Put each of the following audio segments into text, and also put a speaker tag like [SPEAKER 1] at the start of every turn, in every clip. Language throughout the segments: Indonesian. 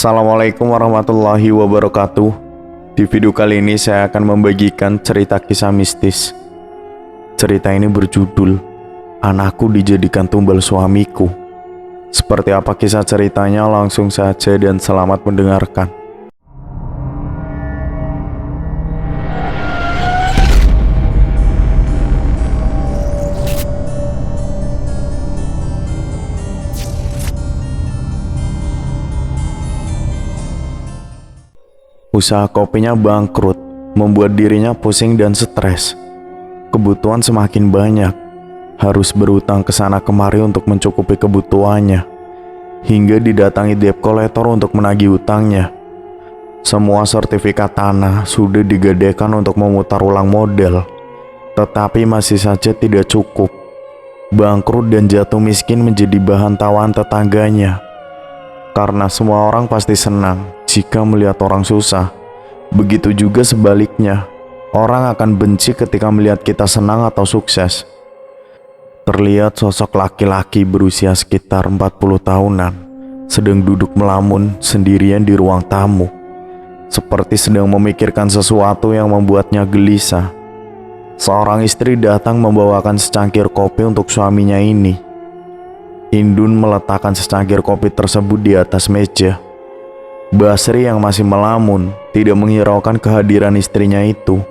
[SPEAKER 1] Assalamualaikum warahmatullahi wabarakatuh. Di video kali ini saya akan membagikan cerita kisah mistis. Cerita ini berjudul Anakku Dijadikan Tumbal Suamiku. Seperti apa kisah ceritanya? Langsung saja dan selamat mendengarkan. Usaha kopinya bangkrut, membuat dirinya pusing dan stres. Kebutuhan semakin banyak, harus berutang ke sana kemari untuk mencukupi kebutuhannya, hingga didatangi debt collector untuk menagih utangnya. Semua sertifikat tanah sudah digadaikan untuk memutar ulang modal, tetapi masih saja tidak cukup. Bangkrut dan jatuh miskin menjadi bahan tawaan tetangganya, karena semua orang pasti senang jika melihat orang susah. Begitu juga sebaliknya, orang akan benci ketika melihat kita senang atau sukses. Terlihat sosok laki-laki berusia sekitar 40 tahunan sedang duduk melamun sendirian di ruang tamu, seperti sedang memikirkan sesuatu yang membuatnya gelisah. Seorang istri datang membawakan secangkir kopi untuk suaminya ini. Indun meletakkan secangkir kopi tersebut di atas meja. Basri yang masih melamun tidak menghiraukan kehadiran istrinya itu.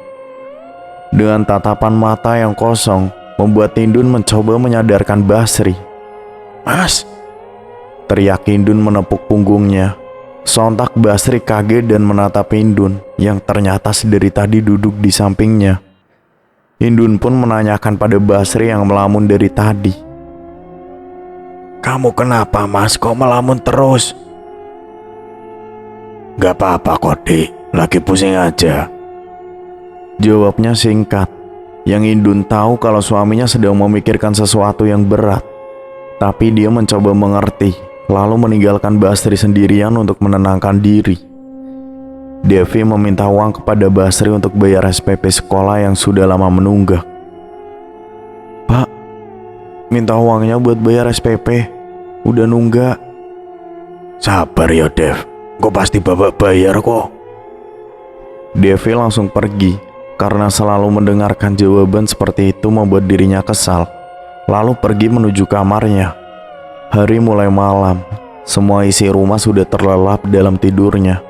[SPEAKER 1] Dengan tatapan mata yang kosong membuat Indun mencoba menyadarkan Basri. "Mas!" teriak Indun menepuk punggungnya. Sontak Basri kaget dan menatap Indun yang ternyata sedari tadi duduk di sampingnya. Indun pun menanyakan pada Basri yang melamun dari tadi. "Kamu kenapa, Mas? Kok melamun terus?"
[SPEAKER 2] "Gak apa-apa kok, Dik, lagi pusing aja,"
[SPEAKER 1] jawabnya singkat. Yang Indun tahu kalau suaminya sedang memikirkan sesuatu yang berat, tapi dia mencoba mengerti, lalu meninggalkan Basri sendirian untuk menenangkan diri. Devi meminta uang kepada Basri untuk bayar SPP sekolah yang sudah lama menunggak. "Pak, minta uangnya buat bayar SPP, udah nunggak."
[SPEAKER 2] "Sabar ya, Dev, gue pasti babak bayar kok."
[SPEAKER 1] Devi langsung pergi karena selalu mendengarkan jawaban seperti itu membuat dirinya kesal. Lalu pergi menuju kamarnya. Hari mulai malam, semua isi rumah sudah terlelap dalam tidurnya.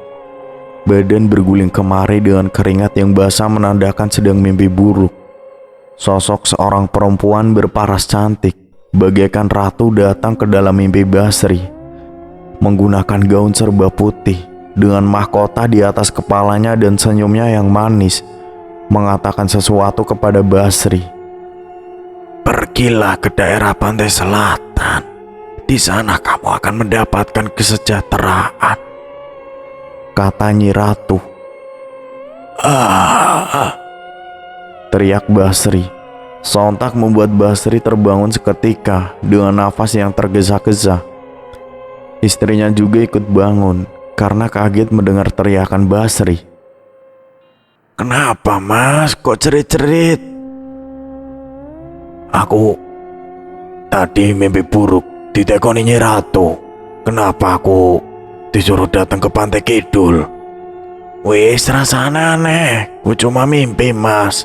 [SPEAKER 1] Badan berguling kemari dengan keringat yang basah menandakan sedang mimpi buruk. Sosok seorang perempuan berparas cantik bagaikan ratu datang ke dalam mimpi Basri, menggunakan gaun serba putih dengan mahkota di atas kepalanya dan senyumnya yang manis, mengatakan sesuatu kepada Basri.
[SPEAKER 2] "Pergilah ke daerah pantai selatan. Di sana kamu akan mendapatkan kesejahteraan,"
[SPEAKER 1] kata Nyi Ratu.
[SPEAKER 2] "Ah!"
[SPEAKER 1] teriak Basri. Sontak membuat Basri terbangun seketika dengan nafas yang tergesa-gesa. Istrinya juga ikut bangun karena kaget mendengar teriakan Basri.
[SPEAKER 2] "Kenapa, Mas? Kok cerit-cerit?" "Aku tadi mimpi buruk ditekoni Nyi Ratu. Kenapa aku disuruh datang ke Pantai Kidul?" "Wis rasanya aneh, gue cuma mimpi, Mas.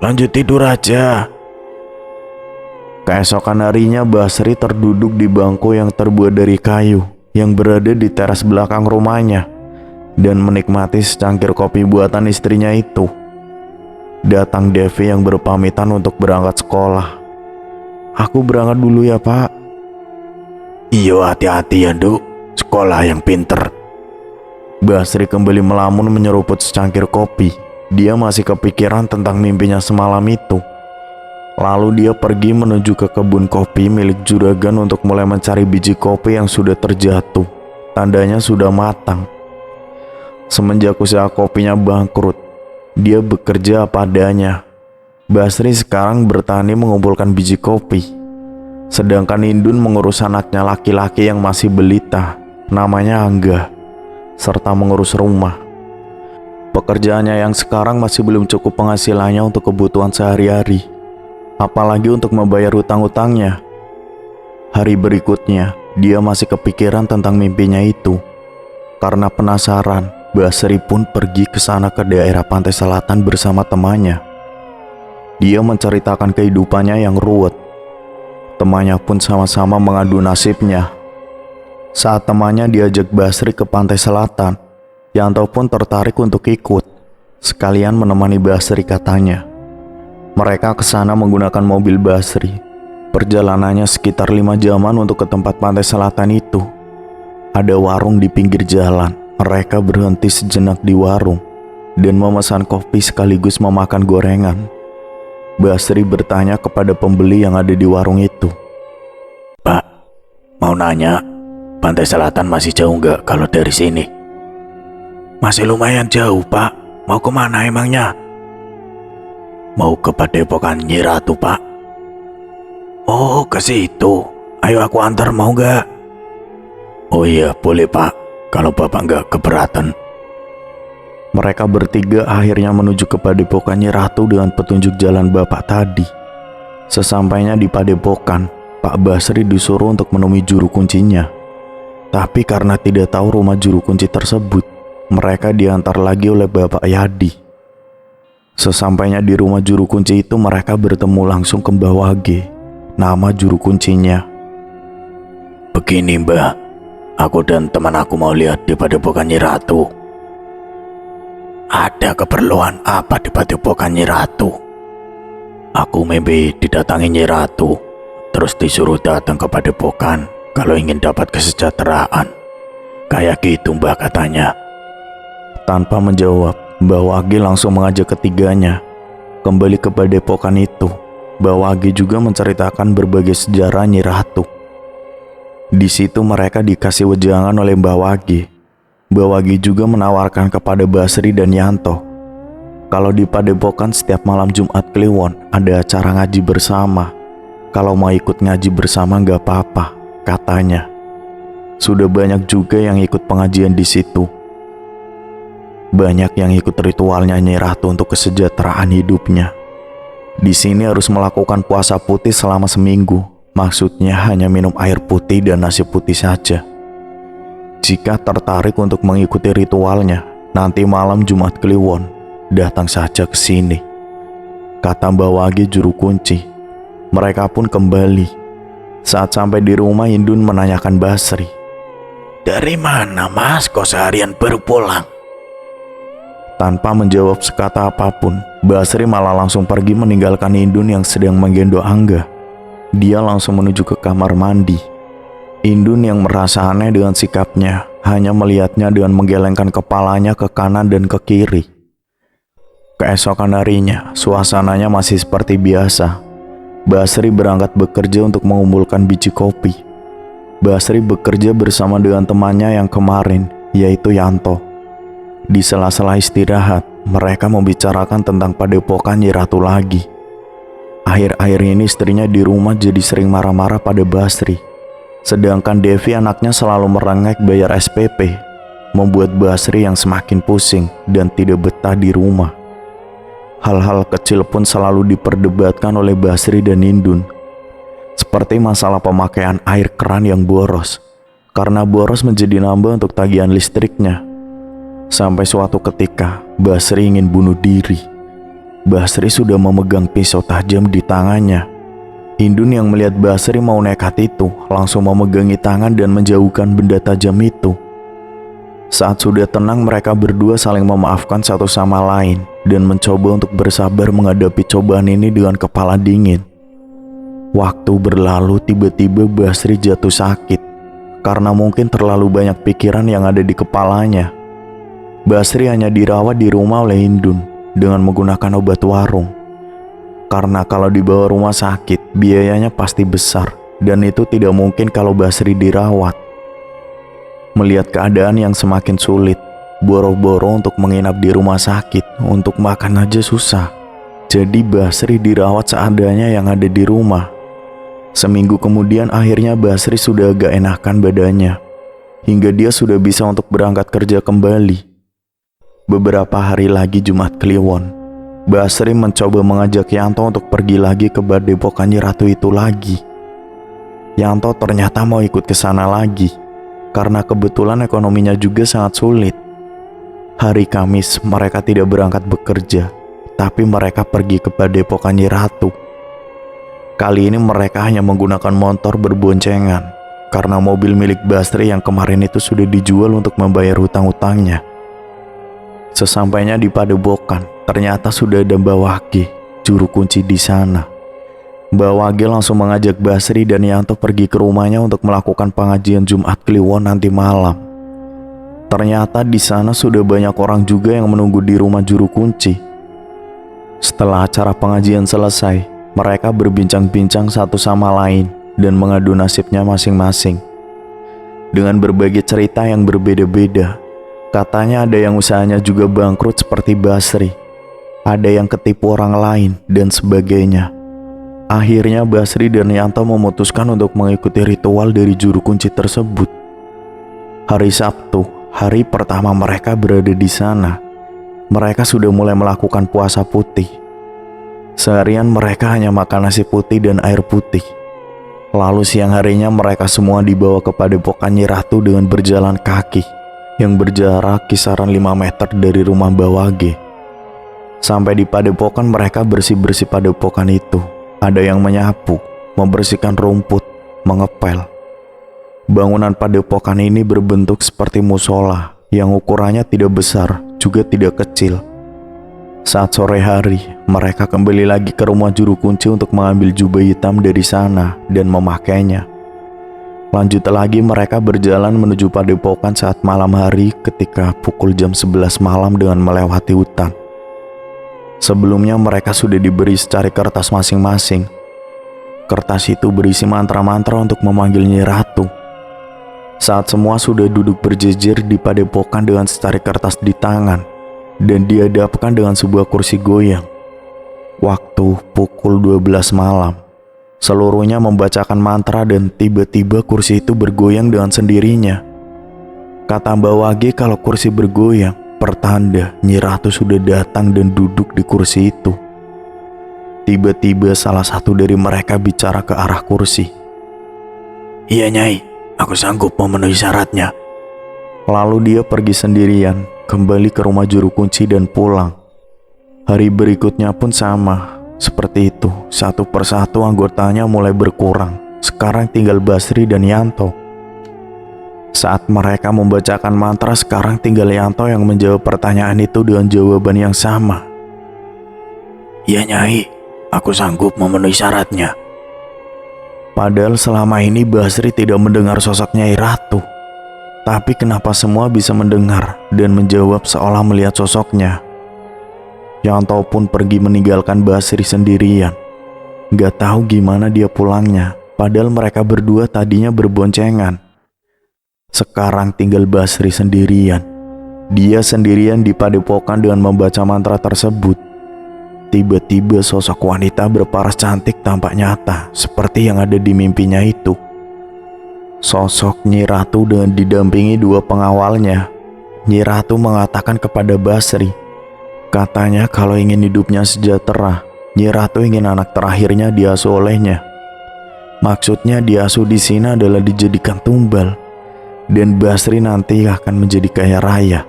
[SPEAKER 2] Lanjut tidur aja."
[SPEAKER 1] Keesokan harinya Basri terduduk di bangku yang terbuat dari kayu yang berada di teras belakang rumahnya dan menikmati secangkir kopi buatan istrinya itu. Datang Devi yang berpamitan untuk berangkat sekolah. "Aku berangkat dulu ya, Pak."
[SPEAKER 2] "Iyo, hati-hati ya, Duk. Sekolah yang pinter."
[SPEAKER 1] Basri kembali melamun menyeruput secangkir kopi. Dia masih kepikiran tentang mimpinya semalam itu. Lalu dia pergi menuju ke kebun kopi milik juragan untuk mulai mencari biji kopi yang sudah terjatuh. Tandanya sudah matang. Semenjak usaha kopinya bangkrut, dia bekerja apa adanya. Basri sekarang bertani mengumpulkan biji kopi, sedangkan Indun mengurus anaknya laki-laki yang masih belita, namanya Angga, serta mengurus rumah. Pekerjaannya yang sekarang masih belum cukup penghasilannya untuk kebutuhan sehari-hari, apalagi untuk membayar hutang-hutangnya. Hari berikutnya, dia masih kepikiran tentang mimpinya itu. Karena penasaran, Basri pun pergi ke sana ke daerah pantai selatan bersama temannya. Dia menceritakan kehidupannya yang ruwet. Temannya pun sama-sama mengadu nasibnya. Saat temannya diajak Basri ke pantai selatan, Yanto pun tertarik untuk ikut, sekalian menemani Basri katanya. Mereka ke sana menggunakan mobil Basri. Perjalanannya sekitar 5 jaman untuk ke tempat pantai selatan itu. Ada warung di pinggir jalan. Mereka berhenti sejenak di warung dan memesan kopi sekaligus memakan gorengan. Basri bertanya kepada pembeli yang ada di warung itu.
[SPEAKER 2] Pak, mau nanya, pantai selatan masih jauh nggak kalau dari sini? Masih lumayan jauh, Pak. Mau kemana emangnya? Mau ke Padepokan Nyi Ratu, Pak. Oh, ke situ. Ayo aku antar, mau nggak? Oh iya, boleh, Pak. Kalau Bapak nggak keberatan.
[SPEAKER 1] Mereka bertiga akhirnya menuju ke Padepokan Nyi Ratu dengan petunjuk jalan bapak tadi. Sesampainya di Padepokan, Pak Basri disuruh untuk menemui juru kuncinya. Tapi karena tidak tahu rumah juru kunci tersebut, mereka diantar lagi oleh Bapak Yadi. Sesampainya di rumah juru kunci itu, mereka bertemu langsung ke Mbah Wage, nama juru kuncinya.
[SPEAKER 2] Begini, Mbah. Aku dan teman aku mau lihat di Padepokan Nyi Ratu. Ada keperluan apa di Padepokan Nyi Ratu? Aku mimpi didatangi Nyi Ratu, terus disuruh datang ke Padepokan kalau ingin dapat kesejahteraan. Kayak gitu, Mbah, katanya.
[SPEAKER 1] Tanpa menjawab, Mbah Wage langsung mengajak ketiganya kembali ke Padepokan itu. Mbah Wage juga menceritakan berbagai sejarah Nyi Ratu. Di situ mereka dikasih wejangan oleh Mbah Wage. Mbah Wage juga menawarkan kepada Basri dan Yanto kalau di Padepokan setiap malam Jumat Kliwon ada acara ngaji bersama. Kalau mau ikut ngaji bersama nggak apa-apa, katanya. Sudah banyak juga yang ikut pengajian di situ. Banyak yang ikut ritualnya Nyi Ratu untuk kesejahteraan hidupnya. Di sini harus melakukan puasa putih selama seminggu. Maksudnya hanya minum air putih dan nasi putih saja. Jika tertarik untuk mengikuti ritualnya, nanti malam Jumat Kliwon, datang saja ke sini, kata Mbah Wage juru kunci. Mereka pun kembali. Saat sampai di rumah, Indun menanyakan Basri.
[SPEAKER 2] Dari mana, Mas? Kok seharian baru pulang?
[SPEAKER 1] Tanpa menjawab sekata apapun, Basri malah langsung pergi meninggalkan Indun yang sedang menggendong Angga. Dia langsung menuju ke kamar mandi. Indun yang merasa aneh dengan sikapnya, hanya melihatnya dengan menggelengkan kepalanya ke kanan dan ke kiri. Keesokan harinya, suasananya masih seperti biasa. Basri berangkat bekerja untuk mengumpulkan biji kopi. Basri bekerja bersama dengan temannya yang kemarin, yaitu Yanto. Di sela-sela istirahat, mereka membicarakan tentang Padepokan Nyi Ratu lagi. Akhir-akhir ini istrinya di rumah jadi sering marah-marah pada Basri. Sedangkan Devi anaknya selalu merengek bayar SPP, membuat Basri yang semakin pusing dan tidak betah di rumah. Hal-hal kecil pun selalu diperdebatkan oleh Basri dan Indun. Seperti masalah pemakaian air keran yang boros, karena boros menjadi nambah untuk tagihan listriknya. Sampai suatu ketika, Basri ingin bunuh diri. Basri sudah memegang pisau tajam di tangannya. Indun yang melihat Basri mau nekat itu, langsung memegangi tangan dan menjauhkan benda tajam itu. Saat sudah tenang, mereka berdua saling memaafkan satu sama lain dan mencoba untuk bersabar menghadapi cobaan ini dengan kepala dingin. Waktu berlalu, tiba-tiba Basri jatuh sakit karena mungkin terlalu banyak pikiran yang ada di kepalanya. Basri hanya dirawat di rumah oleh Indun dengan menggunakan obat warung. Karena kalau dibawa rumah sakit, biayanya pasti besar, dan itu tidak mungkin kalau Basri dirawat. Melihat keadaan yang semakin sulit, boro-boro untuk menginap di rumah sakit, untuk makan aja susah. Jadi Basri dirawat seadanya yang ada di rumah. Seminggu kemudian akhirnya Basri sudah agak enakan badannya, hingga dia sudah bisa untuk berangkat kerja kembali. Beberapa hari lagi Jumat Kliwon, Basri mencoba mengajak Yanto untuk pergi lagi ke Padepokan Nyi Ratu itu lagi. Yanto ternyata mau ikut ke sana lagi, karena kebetulan ekonominya juga sangat sulit. Hari Kamis mereka tidak berangkat bekerja, tapi mereka pergi ke Padepokan Nyi Ratu. Kali ini mereka hanya menggunakan motor berboncengan, karena mobil milik Basri yang kemarin itu sudah dijual untuk membayar hutang-hutangnya. Sesampainya di Padepokan, ternyata sudah ada Mbak Wage, juru kunci di sana. Mbak Wage langsung mengajak Basri dan Yanto pergi ke rumahnya untuk melakukan pengajian Jumat Kliwon nanti malam. Ternyata di sana sudah banyak orang juga yang menunggu di rumah juru kunci. Setelah acara pengajian selesai, mereka berbincang-bincang satu sama lain dan mengadu nasibnya masing-masing. Dengan berbagai cerita yang berbeda-beda, katanya ada yang usahanya juga bangkrut seperti Basri, ada yang ketipu orang lain, dan sebagainya. Akhirnya Basri dan Yanto memutuskan untuk mengikuti ritual dari juru kunci tersebut. Hari Sabtu, hari pertama mereka berada di sana, mereka sudah mulai melakukan puasa putih. Seharian mereka hanya makan nasi putih dan air putih. Lalu siang harinya mereka semua dibawa ke Padepokan Nyi Ratu dengan berjalan kaki yang berjarak kisaran 5 meter dari rumah Mbak Wage. Sampai di Padepokan mereka bersih-bersih padepokan itu. Ada yang menyapu, membersihkan rumput, mengepel. Bangunan padepokan ini berbentuk seperti musola yang ukurannya tidak besar, juga tidak kecil. Saat sore hari, mereka kembali lagi ke rumah juru kunci untuk mengambil jubah hitam dari sana dan memakainya. Lanjut lagi mereka berjalan menuju Padepokan saat malam hari ketika pukul jam 11 malam dengan melewati hutan. Sebelumnya mereka sudah diberi secari kertas masing-masing. Kertas itu berisi mantra-mantra untuk memanggil Nyi Ratu. Saat semua sudah duduk berjejer di Padepokan dengan secari kertas di tangan dan dihadapkan dengan sebuah kursi goyang. Waktu pukul 12 malam, seluruhnya membacakan mantra dan tiba-tiba kursi itu bergoyang dengan sendirinya. Kata Mbak Wage kalau kursi bergoyang, pertanda Nyi Ratu sudah datang dan duduk di kursi itu. Tiba-tiba salah satu dari mereka bicara ke arah kursi.
[SPEAKER 2] Iya Nyai, aku sanggup memenuhi syaratnya.
[SPEAKER 1] Lalu dia pergi sendirian, kembali ke rumah juru kunci dan pulang. Hari berikutnya pun sama, seperti itu. Satu persatu anggotanya mulai berkurang. Sekarang tinggal Basri dan Yanto. Saat mereka membacakan mantra, sekarang tinggal Yanto yang menjawab pertanyaan itu dengan jawaban yang sama.
[SPEAKER 2] Iya Nyai, aku sanggup memenuhi syaratnya.
[SPEAKER 1] Padahal selama ini Basri tidak mendengar sosok Nyai Ratu. Tapi kenapa semua bisa mendengar dan menjawab seolah melihat sosoknya? Yanto pun pergi meninggalkan Basri sendirian. Gak tahu gimana dia pulangnya, padahal mereka berdua tadinya berboncengan. Sekarang tinggal Basri sendirian. Dia sendirian di Padepokan dengan membaca mantra tersebut. Tiba-tiba sosok wanita berparas cantik tampak nyata, seperti yang ada di mimpinya itu. Sosok Nyi Ratu dengan didampingi dua pengawalnya. Nyi Ratu mengatakan kepada Basri, katanya kalau ingin hidupnya sejahtera, Nyi Ratu ingin anak terakhirnya diasuh olehnya. Maksudnya diasuh di sini adalah dijadikan tumbal, dan Basri nanti akan menjadi kaya raya.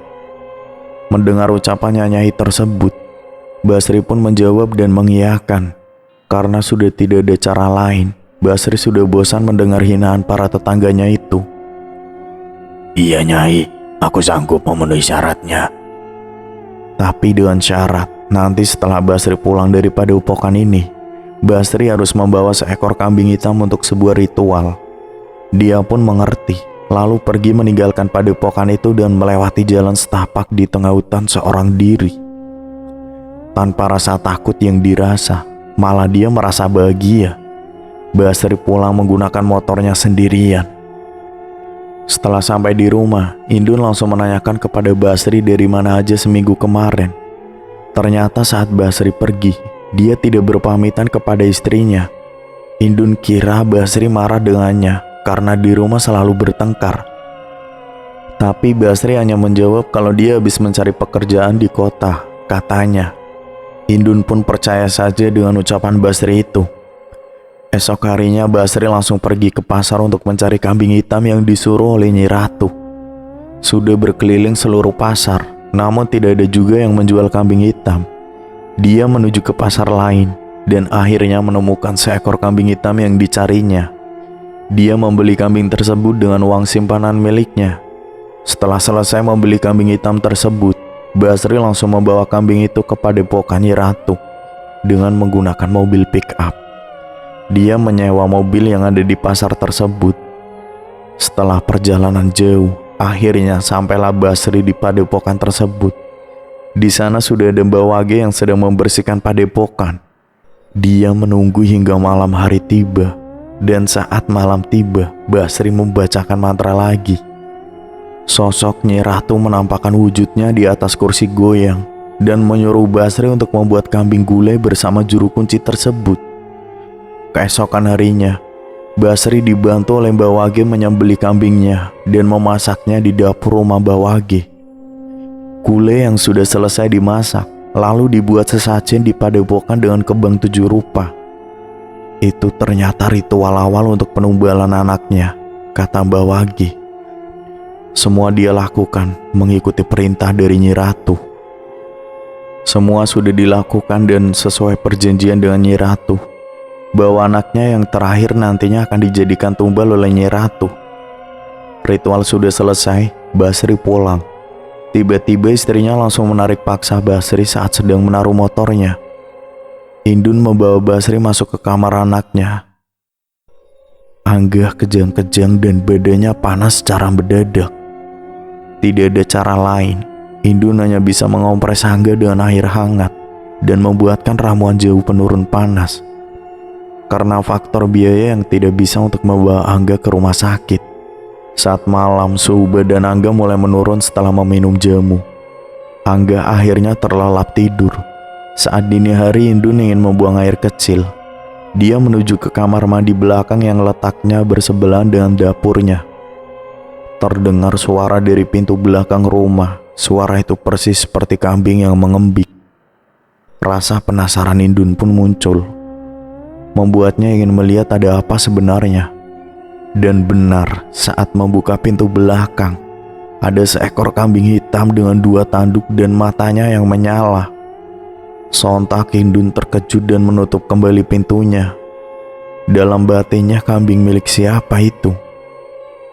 [SPEAKER 1] Mendengar ucapan Nyai tersebut, Basri pun menjawab dan mengiyakan. Karena sudah tidak ada cara lain, Basri sudah bosan mendengar hinaan para tetangganya itu.
[SPEAKER 2] Iya Nyai, aku sanggup memenuhi syaratnya.
[SPEAKER 1] Tapi dengan syarat, nanti setelah Basri pulang dari Padepokan ini, Basri harus membawa seekor kambing hitam untuk sebuah ritual. Dia pun mengerti, lalu pergi meninggalkan Padepokan itu dan melewati jalan setapak di tengah hutan seorang diri. Tanpa rasa takut yang dirasa, malah dia merasa bahagia. Basri pulang menggunakan motornya sendirian. Setelah sampai di rumah, Indun langsung menanyakan kepada Basri dari mana aja seminggu kemarin. Ternyata saat Basri pergi, dia tidak berpamitan kepada istrinya. Indun kira Basri marah dengannya karena di rumah selalu bertengkar. Tapi Basri hanya menjawab kalau dia habis mencari pekerjaan di kota, katanya. Indun pun percaya saja dengan ucapan Basri itu. Esok harinya Basri langsung pergi ke pasar untuk mencari kambing hitam yang disuruh oleh Nyi Ratu. Sudah berkeliling seluruh pasar, namun tidak ada juga yang menjual kambing hitam. Dia menuju ke pasar lain dan akhirnya menemukan seekor kambing hitam yang dicarinya. Dia membeli kambing tersebut dengan uang simpanan miliknya. Setelah selesai membeli kambing hitam tersebut, Basri langsung membawa kambing itu ke padepokan Nyi Ratu dengan menggunakan mobil pick-up. Dia menyewa mobil yang ada di pasar tersebut. Setelah perjalanan jauh, akhirnya sampailah Basri di padepokan tersebut. Di sana sudah ada Mbak Wage yang sedang membersihkan padepokan. Dia menunggu hingga malam hari tiba, dan saat malam tiba, Basri membacakan mantra lagi. Sosok Nyi Ratu menampakkan wujudnya di atas kursi goyang dan menyuruh Basri untuk membuat kambing gulai bersama juru kunci tersebut. Keesokan harinya, Basri dibantu oleh Mbak Wage menyembelih kambingnya dan memasaknya di dapur rumah Mbak Wage. Gulai yang sudah selesai dimasak, lalu dibuat sesajen di padepokan dengan kembang 7 rupa. Itu ternyata ritual awal untuk penumbalan anaknya, kata Mbak Wage. Semua dia lakukan mengikuti perintah dari Nyi Ratu. Semua sudah dilakukan dan sesuai perjanjian dengan Nyi Ratu, bahwa anaknya yang terakhir nantinya akan dijadikan tumbal oleh Nyi Ratu. Ritual sudah selesai, Basri pulang. Tiba-tiba istrinya langsung menarik paksa Basri saat sedang menaruh motornya. Indun membawa Basri masuk ke kamar anaknya. Angga kejang-kejang dan badannya panas secara mendadak. Tidak ada cara lain, Indun hanya bisa mengompres Angga dengan air hangat dan membuatkan ramuan jauh penurun panas. Karena faktor biaya yang tidak bisa untuk membawa Angga ke rumah sakit. Saat malam, suhu badan Angga mulai menurun setelah meminum jamu. Angga akhirnya terlelap tidur. Saat dini hari, Indun ingin membuang air kecil. Dia menuju ke kamar mandi belakang yang letaknya bersebelahan dengan dapurnya. Terdengar suara dari pintu belakang rumah. Suara itu persis seperti kambing yang mengembik. Rasa penasaran Indun pun muncul, membuatnya ingin melihat ada apa sebenarnya. Dan benar, saat membuka pintu belakang, ada seekor kambing hitam dengan 2 tanduk dan matanya yang menyala. Sontak Indun terkejut dan menutup kembali pintunya. Dalam batinnya, kambing milik siapa itu?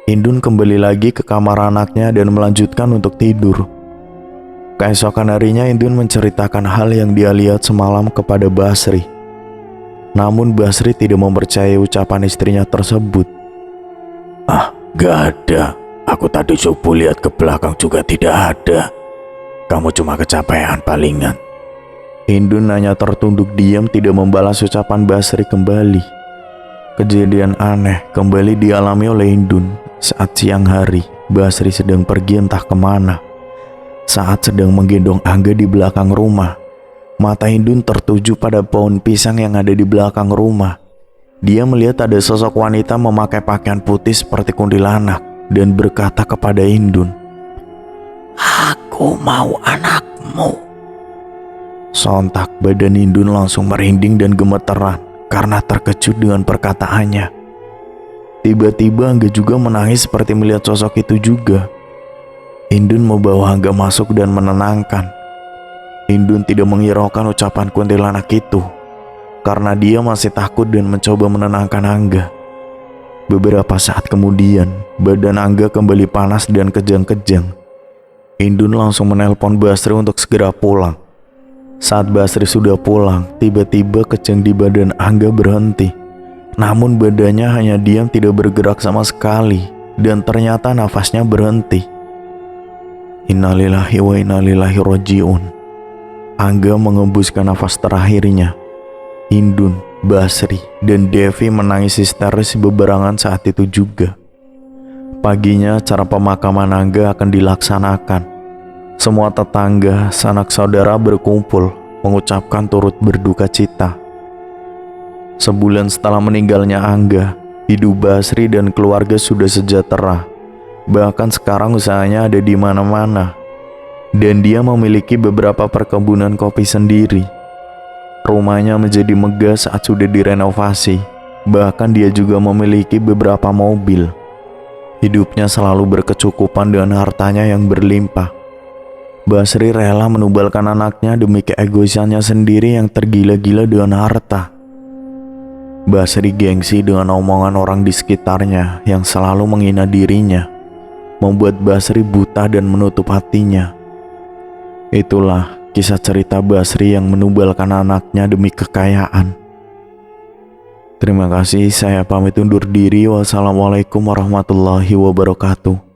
[SPEAKER 1] Indun kembali lagi ke kamar anaknya dan melanjutkan untuk tidur. Keesokan harinya, Indun menceritakan hal yang dia lihat semalam kepada Basri. Namun Basri tidak mempercayai ucapan istrinya tersebut.
[SPEAKER 2] Gak ada. Aku tadi coba lihat ke belakang juga tidak ada. Kamu cuma kecapean palingan.
[SPEAKER 1] Indun hanya tertunduk diam, tidak membalas ucapan Basri kembali. Kejadian aneh kembali dialami oleh Indun saat siang hari. Basri sedang pergi entah kemana. Saat sedang menggendong Angga di belakang rumah, mata Indun tertuju pada pohon pisang yang ada di belakang rumah. Dia melihat ada sosok wanita memakai pakaian putih seperti kuntilanak dan berkata kepada Indun,
[SPEAKER 2] Aku mau anakmu.
[SPEAKER 1] Sontak badan Indun langsung merinding dan gemeteran karena terkejut dengan perkataannya. Tiba-tiba Angga juga menangis seperti melihat sosok itu juga. Indun membawa Angga masuk dan menenangkan. Indun tidak menghiraukan ucapan kuntilanak itu, karena dia masih takut dan mencoba menenangkan Angga. Beberapa saat kemudian, badan Angga kembali panas dan kejang-kejang. Indun langsung menelpon Basri untuk segera pulang. Saat Basri sudah pulang, tiba-tiba kejang di badan Angga berhenti. Namun badannya hanya diam, tidak bergerak sama sekali, dan ternyata nafasnya berhenti. Innalillahi wa innalillahi raji'un. Angga mengembuskan nafas terakhirnya. Indun, Basri, dan Devi menangis histeris bebarengan saat itu juga. Paginya acara pemakaman Angga akan dilaksanakan. Semua tetangga, sanak saudara berkumpul mengucapkan turut berduka cita. Sebulan setelah meninggalnya Angga, hidup Basri dan keluarga sudah sejahtera. Bahkan sekarang usahanya ada di mana-mana. Dan dia memiliki beberapa perkebunan kopi sendiri. Rumahnya menjadi megah saat sudah direnovasi. Bahkan dia juga memiliki beberapa mobil. Hidupnya selalu berkecukupan dengan hartanya yang berlimpah. Basri rela menubalkan anaknya demi keegoisannya sendiri yang tergila-gila dengan harta. Basri gengsi dengan omongan orang di sekitarnya yang selalu menghina dirinya, membuat Basri buta dan menutup hatinya. Itulah kisah cerita Basri yang menubalkan anaknya demi kekayaan. Terima kasih, saya pamit undur diri. Wassalamualaikum warahmatullahi wabarakatuh.